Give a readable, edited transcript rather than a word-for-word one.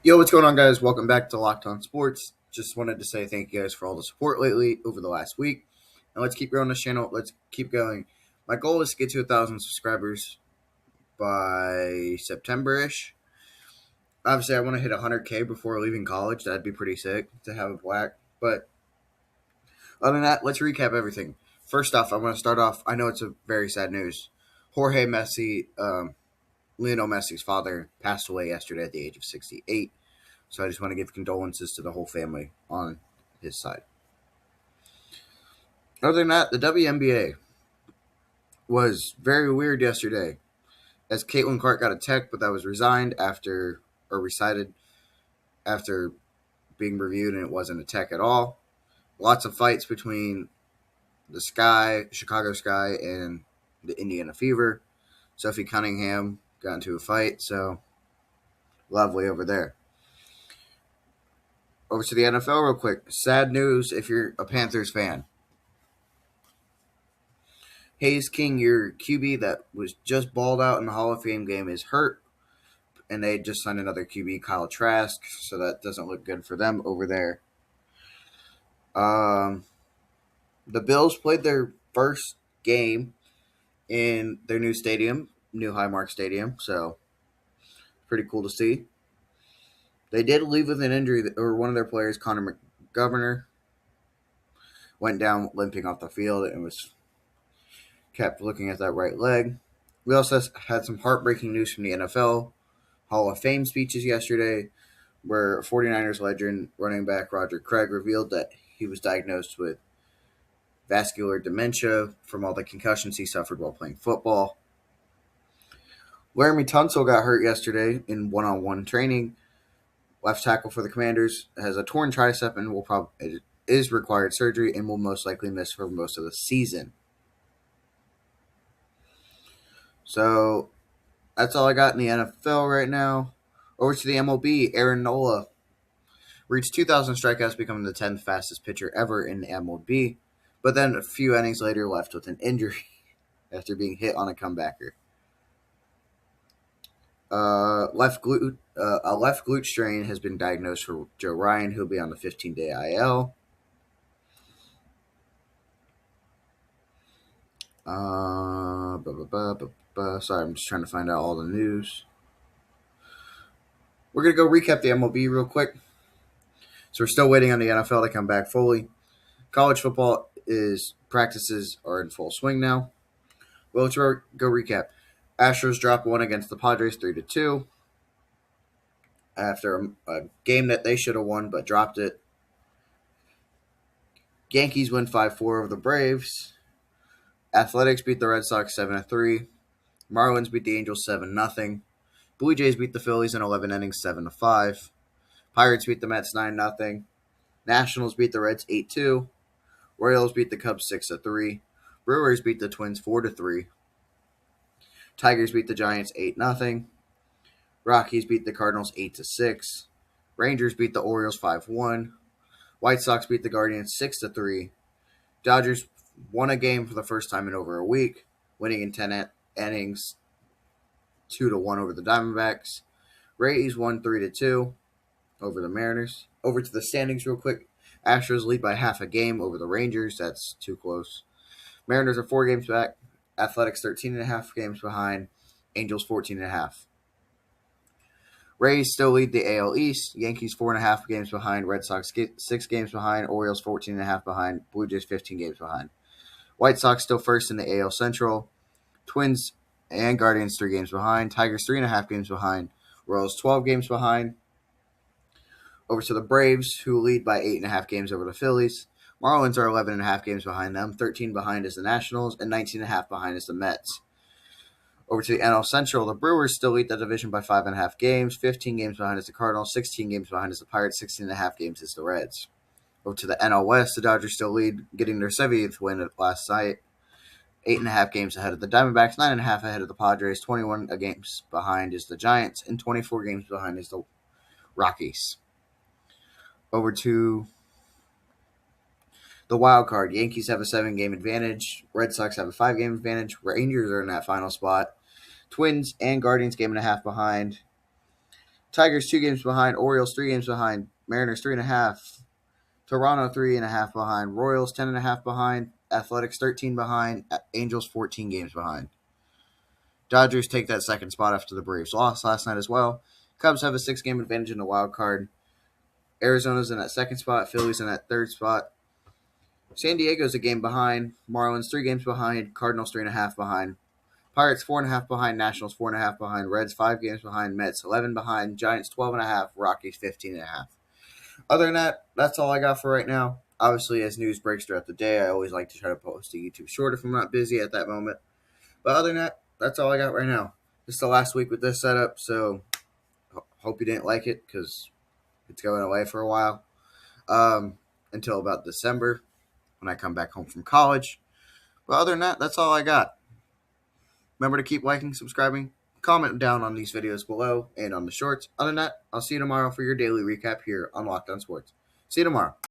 Yo, what's going on, guys? Welcome back to Locked On Sports. Just wanted to say thank you guys for all the support lately over the last week. And let's keep growing this channel. Let's keep going. My goal is to get to 1,000 subscribers by September-ish. Obviously, I want to hit 100K before leaving college. That'd be pretty sick to have a black. But other than that, let's recap everything. First off, I want to start off. I know it's a very sad news. Jorge Messi, Lionel Messi's father, passed away yesterday at the age of 68. So I just want to give condolences to the whole family on his side. Other than that, the WNBA was very weird yesterday, as Caitlin Clark got a tech, but that was recited after being reviewed, and it wasn't a tech at all. Lots of fights between the Chicago Sky, and the Indiana Fever. Sophie Cunningham got into a fight, so lovely over there. Over to the NFL real quick. Sad news if you're a Panthers fan. Hayes King, your QB that was just balled out in the Hall of Fame game, is hurt, and they just signed another QB, Kyle Trask, so that doesn't look good for them over there. The Bills played their first game in their new stadium, new Highmark Stadium, so pretty cool to see. They did leave with an injury, or one of their players, Connor McGovern, went down limping off the field and was kept looking at that right leg. We also had some heartbreaking news from the NFL Hall of Fame speeches yesterday, where 49ers legend running back Roger Craig revealed that he was diagnosed with vascular dementia from all the concussions he suffered while playing football. Laramie Tunsil got hurt yesterday in one-on-one training. Left tackle for the Commanders has a torn tricep and is required surgery and will most likely miss for most of the season. So that's all I got in the NFL right now. Over to the MLB, Aaron Nola reached 2,000 strikeouts, becoming the 10th fastest pitcher ever in the MLB, but then a few innings later left with an injury after being hit on a comebacker. A left glute strain has been diagnosed for Joe Ryan, who'll be on the 15-day IL. Sorry, I'm just trying to find out all the news. We're going to go recap the MLB real quick. So we're still waiting on the NFL to come back fully. College football practices are in full swing now. Well, let's go recap. Astros dropped one against the Padres 3-2 after a game that they should have won but dropped it. Yankees win 5-4 over the Braves. Athletics beat the Red Sox 7-3. Marlins beat the Angels 7-0. Blue Jays beat the Phillies in 11 innings 7-5. Pirates beat the Mets 9-0. Nationals beat the Reds 8-2. Royals beat the Cubs 6-3. Brewers beat the Twins 4-3. Tigers beat the Giants 8-0. Rockies beat the Cardinals 8-6. Rangers beat the Orioles 5-1. White Sox beat the Guardians 6-3. Dodgers won a game for the first time in over a week, winning in 10 innings 2-1 over the Diamondbacks. Rays won 3-2 over the Mariners. Over to the standings real quick. Astros lead by half a game over the Rangers. That's too close. Mariners are 4 games back. Athletics 13.5 games behind. Angels 14.5. Rays still lead the AL East. Yankees 4.5 games behind. Red Sox 6 games behind. Orioles 14.5 behind. Blue Jays 15 games behind. White Sox still first in the AL Central. Twins and Guardians 3 games behind. Tigers 3.5 games behind. Royals 12 games behind. Over to the Braves, who lead by 8.5 games over the Phillies. Marlins are 11.5 games behind them. 13 behind is the Nationals, and 19.5 behind is the Mets. Over to the NL Central, the Brewers still lead the division by 5.5 games. 15 games behind is the Cardinals. 16 games behind is the Pirates. 16.5 games is the Reds. Over to the NL West, the Dodgers still lead, getting their 70th win last night. 8.5 games ahead of the Diamondbacks. 9.5 ahead of the Padres. 21 games behind is the Giants, and 24 games behind is the Rockies. Over to the wild card. Yankees have a 7-game advantage. Red Sox have a 5-game advantage. Rangers are in that final spot. Twins and Guardians game and a half behind. Tigers 2 games behind. Orioles 3 games behind. Mariners 3.5. Toronto 3.5 behind. Royals 10.5 behind. Athletics 13 behind. Angels 14 games behind. Dodgers take that second spot after the Braves lost last night as well. Cubs have a 6-game advantage in the wild card. Arizona's in that second spot. Phillies in that third spot. San Diego's a game behind. Marlins 3 games behind. Cardinals 3.5 behind. Pirates 4.5 behind. Nationals 4.5 behind. Reds 5 games behind. Mets 11 behind. Giants 12.5. Rockies 15.5. Other than that, that's all I got for right now. Obviously, as news breaks throughout the day, I always like to try to post a YouTube short if I'm not busy at that moment. But other than that, that's all I got right now. This is the last week with this setup, so hope you didn't like it because it's going away for a while until about December when I come back home from college. But other than that, that's all I got. Remember to keep liking, subscribing, comment down on these videos below and on the shorts. Other than that, I'll see you tomorrow for your daily recap here on Locked On Sports. See you tomorrow.